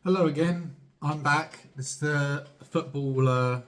Hello again. I'm back. This is the football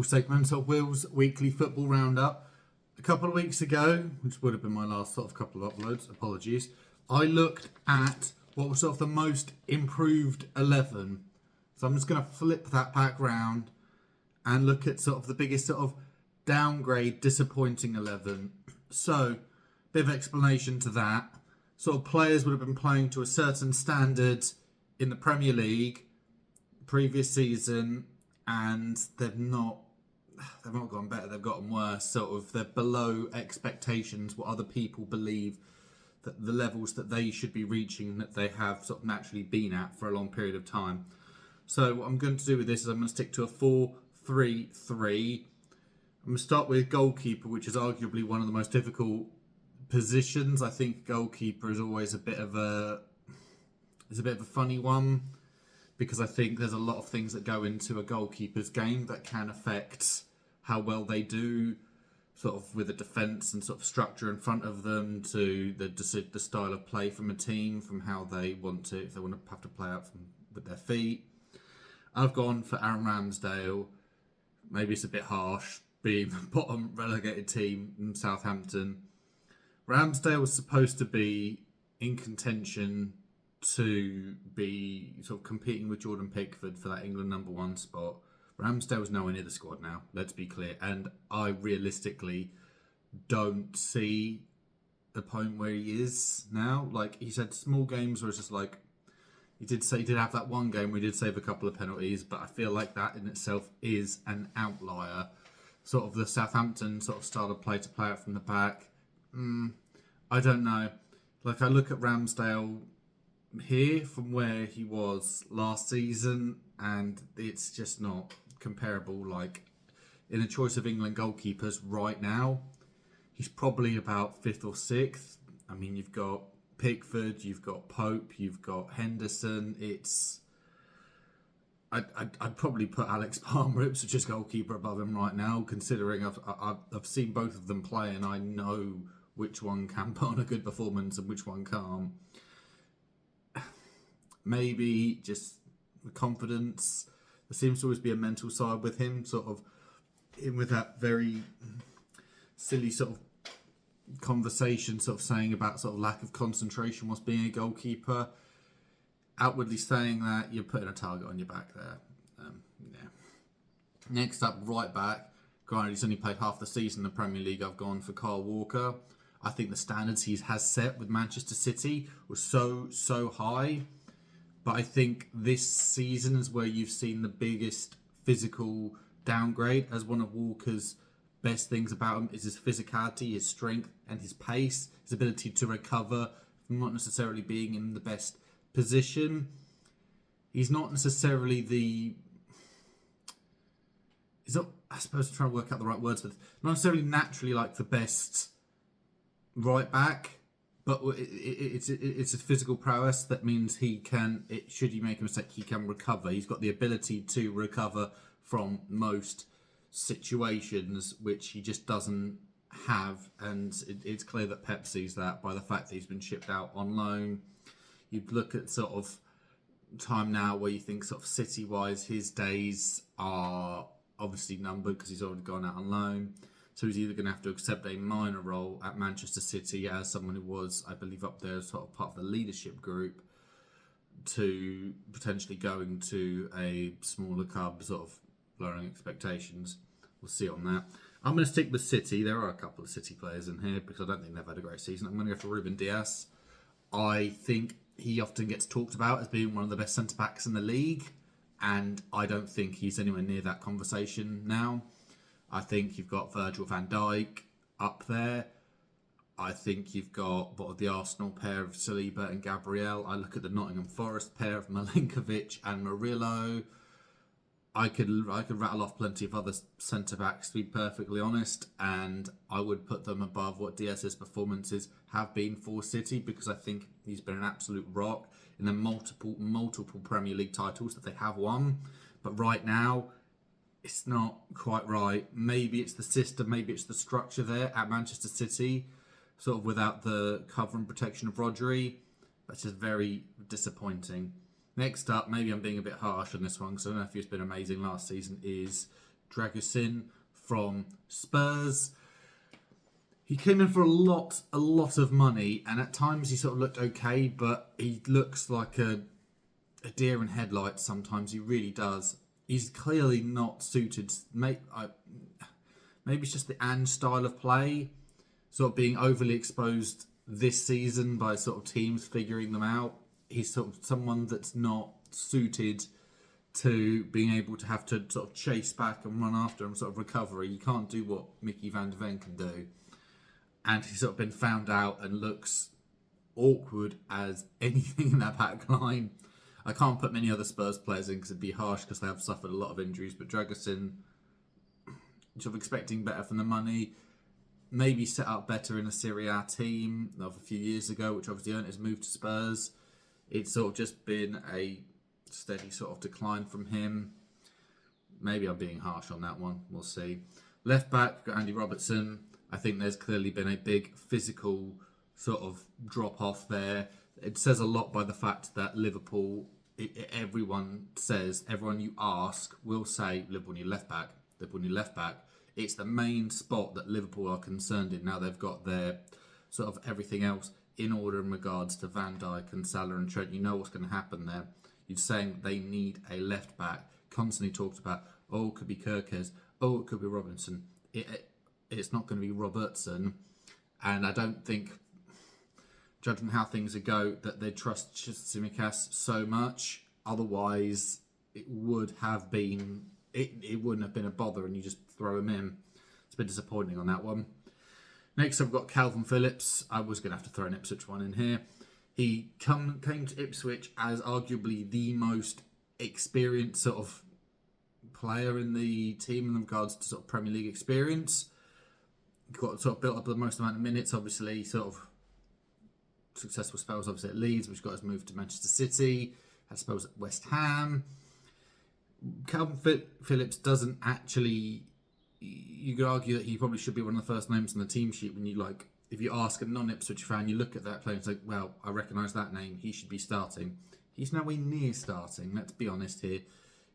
segment of Will's weekly football roundup. A couple of weeks ago, which would have been my last sort of couple of uploads, apologies, I looked at what was sort of the most improved 11. So I'm just going to flip that back round and look at sort of the biggest sort of downgrade, disappointing 11. So, bit of explanation to that. Sort of players would have been playing to a certain standard in the Premier League previous season, and they've not gone better, they've gotten worse. Sort of they're below expectations, what other people believe that the levels that they should be reaching, that they have sort of naturally been at for a long period of time. So what I'm going to do with this is I'm going to stick to a 4-3-3. I'm going to start with goalkeeper, which is arguably one of the most difficult positions. I think goalkeeper is always a bit of a funny one, because I think there's a lot of things that go into a goalkeeper's game that can affect how well they do, sort of with the defence and sort of structure in front of them, to the style of play from a team, from how they want to, if they want to have to play out with their feet. I've gone for Aaron Ramsdale. Maybe it's a bit harsh, being the bottom relegated team in Southampton. Ramsdale was supposed to be in contention to be sort of competing with Jordan Pickford for that England #1 spot. Ramsdale's nowhere near the squad now, let's be clear. And I realistically don't see the point where he is now. Like, he's had small games where it's just like, he did have that one game where he did save a couple of penalties, but I feel like that in itself is an outlier. Sort of the Southampton sort of style of play to play out from the back. I don't know. Like, I look at Ramsdale here from where he was last season, and it's just not comparable. Like, in a choice of England goalkeepers right now, he's probably about 5th or 6th. I mean, you've got Pickford, you've got Pope, you've got Henderson. I'd probably put Alex Palmer, Ipswich's goalkeeper, above him right now, considering I've seen both of them play, and I know which one can put on a good performance and which one can't. Maybe just the confidence. There seems to always be a mental side with him, sort of in with that very silly sort of conversation, sort of saying about sort of lack of concentration whilst being a goalkeeper. Outwardly saying that, you're putting a target on your back there. Yeah. Next up, right back. Granted, he's only played half the season in the Premier League. I've gone for Kyle Walker. I think the standards he has set with Manchester City was so high. But I think this season is where you've seen the biggest physical downgrade. As one of Walker's best things about him is his physicality, his strength, and his pace, his ability to recover from not necessarily being in the best position. He's not necessarily I suppose I'm trying to work out the right words, but not necessarily naturally like the best right back. But it's a physical prowess that means he can, should he make a mistake, he can recover. He's got the ability to recover from most situations, which he just doesn't have. And it's clear that Pep sees that by the fact that he's been shipped out on loan. You'd look at sort of time now where you think sort of City-wise, his days are obviously numbered because he's already gone out on loan. So he's either going to have to accept a minor role at Manchester City as someone who was, I believe, up there as sort of part of the leadership group, to potentially going to a smaller club, sort of lowering expectations. We'll see on that. I'm going to stick with City. There are a couple of City players in here because I don't think they've had a great season. I'm going to go for Ruben Dias. I think he often gets talked about as being one of the best centre-backs in the league, and I don't think he's anywhere near that conversation now. I think you've got Virgil van Dijk up there. I think you've got the Arsenal pair of Saliba and Gabriel. I look at the Nottingham Forest pair of Milinkovic and Murillo. I could rattle off plenty of other centre-backs, to be perfectly honest, and I would put them above what Diaz's performances have been for City, because I think he's been an absolute rock in the multiple Premier League titles that they have won. But right now, it's not quite right. Maybe it's the system, maybe it's the structure there at Manchester City, sort of without the cover and protection of Rodri. That's just very disappointing. Next up, maybe I'm being a bit harsh on this one because I don't know if he's been amazing last season, is Dragusin from Spurs. He came in for a lot of money, and at times he sort of looked okay, but he looks like a deer in headlights sometimes. He really does. He's clearly not suited. Maybe it's just the Ange style of play, sort of being overly exposed this season by sort of teams figuring them out. He's sort of someone that's not suited to being able to have to sort of chase back and run after him, sort of recovery. You can't do what Mickey van der Ven can do. And he's sort of been found out and looks awkward as anything in that back line. I can't put many other Spurs players in because it'd be harsh because they have suffered a lot of injuries. But Dragusin, sort of expecting better from the money. Maybe set up better in a Serie A team of a few years ago, which obviously earned his move to Spurs. It's sort of just been a steady sort of decline from him. Maybe I'm being harsh on that one. We'll see. Left back, got Andy Robertson. I think there's clearly been a big physical sort of drop off there. It says a lot by the fact that Liverpool, everyone you ask will say Liverpool need left back. Liverpool need left back. It's the main spot that Liverpool are concerned in. Now they've got their sort of everything else in order in regards to Van Dijk and Salah and Trent. You know what's going to happen there. You're saying they need a left back. Constantly talked about, oh, it could be Kirkes. Oh, it could be Robinson. It's not going to be Robertson. And I don't think, judging how things go, that they trust Tsimikas so much. Otherwise, it would have been, it wouldn't have been a bother and you just throw him in. It's a bit disappointing on that one. Next, I've got Calvin Phillips. I was going to have to throw an Ipswich one in here. He came to Ipswich as arguably the most experienced sort of player in the team in regards to sort of Premier League experience. Got sort of built up the most amount of minutes, obviously, sort of successful spells, obviously at Leeds, which got us moved to Manchester City, had spells at West Ham. Calvin Phillips doesn't actually, you could argue that he probably should be one of the first names on the team sheet when you like, if you ask a non-Ipswich fan, you look at that player and say, well, I recognise that name, he should be starting. He's nowhere near starting, let's be honest here.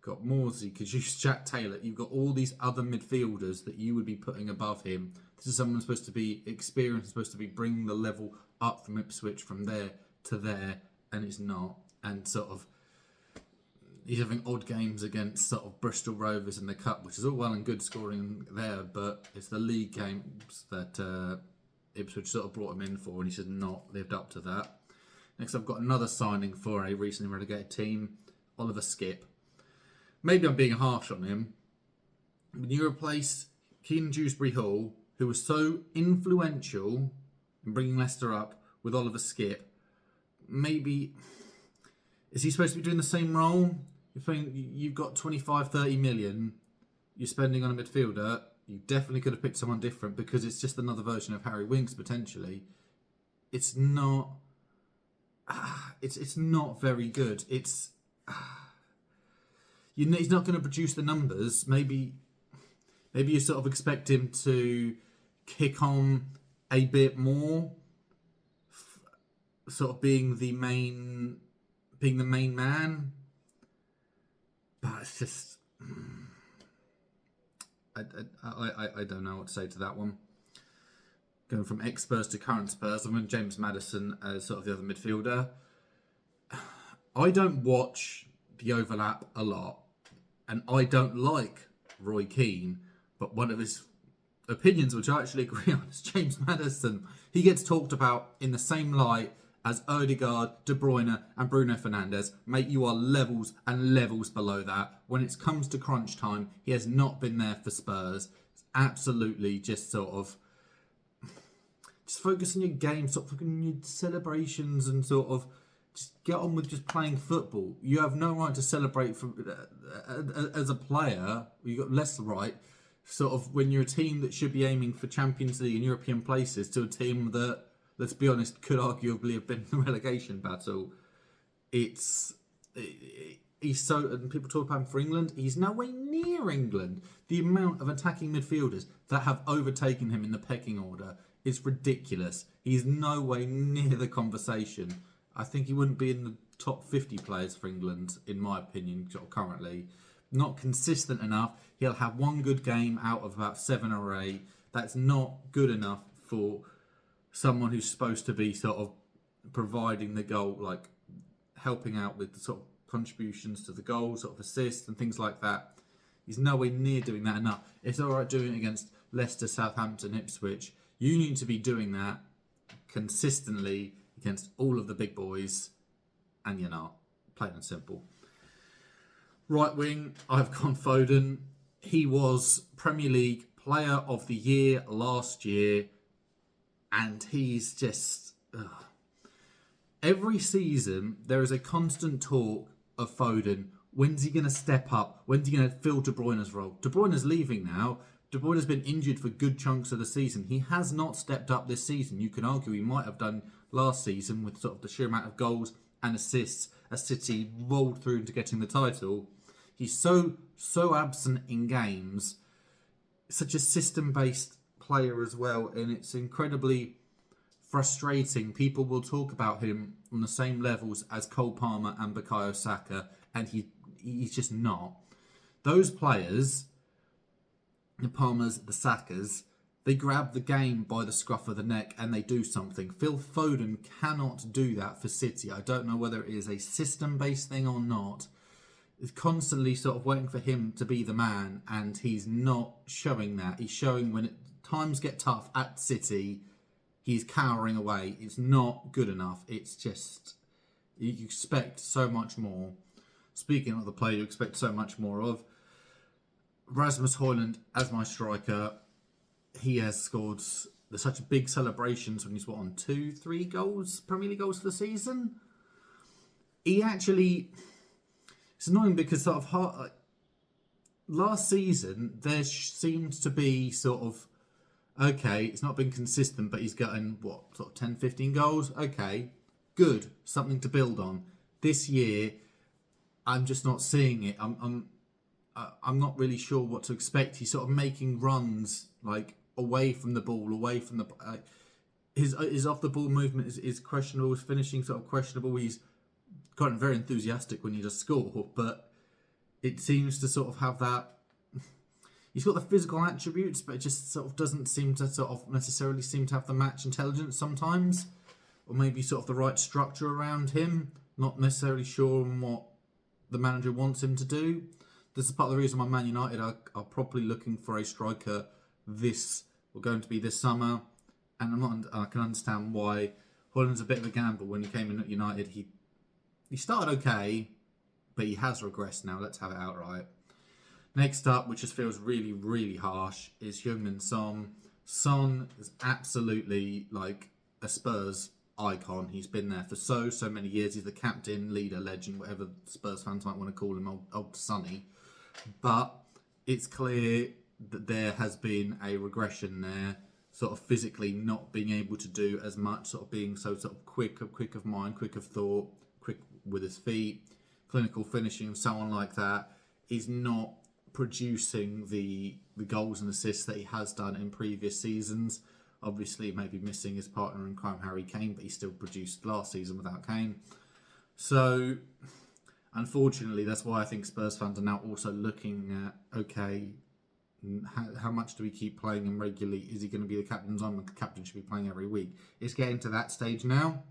Got Morsey, Kajus, Jack Taylor, you've got all these other midfielders that you would be putting above him. This is someone supposed to be experienced, supposed to be bringing the level up from Ipswich from there to there, and it's not. And sort of, he's having odd games against sort of Bristol Rovers in the Cup, which is all well and good scoring there, but it's the league games that Ipswich sort of brought him in for, and he's just not lived up to that. Next, I've got another signing for a recently relegated team, Oliver Skipp. Maybe I'm being harsh on him. When you replace Keenan Dewsbury Hall, who was so influential in bringing Leicester up, with Oliver Skipp, maybe, is he supposed to be doing the same role? You've got 25, 30 million you're spending on a midfielder. You definitely could have picked someone different because it's just another version of Harry Winks potentially. It's not. It's not very good. He's not going to produce the numbers. Maybe you sort of expect him to kick on a bit more, sort of being the main man. But it's just, I don't know what to say to that one. Going from ex-Spurs to current Spurs, I'm going James Maddison as sort of the other midfielder. I don't watch the overlap a lot, and I don't like Roy Keane, but one of his opinions, which I actually agree on, is James Maddison. He gets talked about in the same light as Odegaard, De Bruyne and Bruno Fernandes. Mate, you are levels and levels below that. When it comes to crunch time, he has not been there for Spurs. It's absolutely just sort of, just focus on your game, stop focusing on your celebrations and sort of just get on with just playing football. You have no right to celebrate as a player. You've got less right, sort of, when you're a team that should be aiming for Champions League and European places to a team that, let's be honest, could arguably have been in the relegation battle. He's so, and people talk about him for England, he's nowhere near England. The amount of attacking midfielders that have overtaken him in the pecking order is ridiculous. He's no way near the conversation. I think he wouldn't be in the top 50 players for England, in my opinion, sort of currently. Not consistent enough. He'll have one good game out of about 7 or 8. That's not good enough for someone who's supposed to be sort of providing the goal, like helping out with the sort of contributions to the goal, sort of assists and things like that. He's nowhere near doing that enough. It's all right doing it against Leicester, Southampton, Ipswich. You need to be doing that consistently against all of the big boys, and you're not. Plain and simple. Right wing, I've gone Foden. He was Premier League Player of the Year last year, and he's just... Every season, there is a constant talk of Foden. When's he going to step up? When's he going to fill De Bruyne's role? De Bruyne's leaving now. De Bruyne's been injured for good chunks of the season. He has not stepped up this season. You can argue he might have done last season with sort of the sheer amount of goals and assists as City rolled through into getting the title. He's so absent in games. Such a system-based player as well, and it's incredibly frustrating. People will talk about him on the same levels as Cole Palmer and Bukayo Saka, and he's just not. Those players, the Palmers, the Sakas, they grab the game by the scruff of the neck and they do something. Phil Foden cannot do that for City. I don't know whether it is a system-based thing or not. It's constantly sort of waiting for him to be the man, and he's not showing that. He's showing when times get tough at City, he's cowering away. It's not good enough. It's just, you expect so much more. Speaking of the player you expect so much more of, Rasmus Højlund as my striker, he has scored such big celebrations when he's on 2-3 goals, Premier League goals for the season. He actually, it's annoying because sort of last season there seemed to be sort of, okay, it's not been consistent, but he's gotten sort of 10-15 goals. Okay, good, something to build on. This year, I'm just not seeing it. I'm not really sure what to expect. He's sort of making runs like away from the ball, away from the his off the ball movement is questionable. His finishing sort of questionable. He's gotten very enthusiastic when he does score, but it seems to sort of have that. He's got the physical attributes, but it just sort of doesn't seem to sort of necessarily seem to have the match intelligence sometimes, or maybe sort of the right structure around him. Not necessarily sure on what the manager wants him to do. This is part of the reason why Man United are probably looking for a striker going to be this summer, and I can understand why. Højlund's a bit of a gamble. When he came in at United, he started okay, but he has regressed now. Let's have it outright. Next up, which just feels really, really harsh, is Heung-min Son. Son is absolutely like a Spurs icon. He's been there for so many years. He's the captain, leader, legend, whatever Spurs fans might want to call him, old Sonny. But it's clear that there has been a regression there, sort of physically not being able to do as much, sort of being sort of quick of mind, quick of thought, quick with his feet, clinical finishing and so on like that. He's not producing the goals and assists that he has done in previous seasons. Obviously, maybe missing his partner in crime, Harry Kane, but he still produced last season without Kane. So, unfortunately, that's why I think Spurs fans are now also looking at, okay, how much do we keep playing him regularly? Is he going to be the captain's on? The captain should be playing every week. It's getting to that stage now.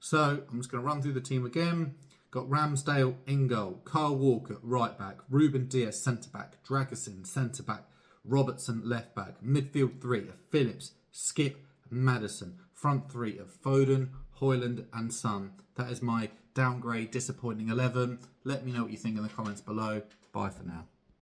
So, I'm just going to run through the team again. Got Ramsdale in goal, Kyle Walker right back, Ruben Dias centre back, Dragusin centre back, Robertson left back, midfield 3 of Phillips, Skip, Maddison, front 3 of Foden, Højlund and Son. That is my downgrade disappointing 11. Let me know what you think in the comments below. Bye for now.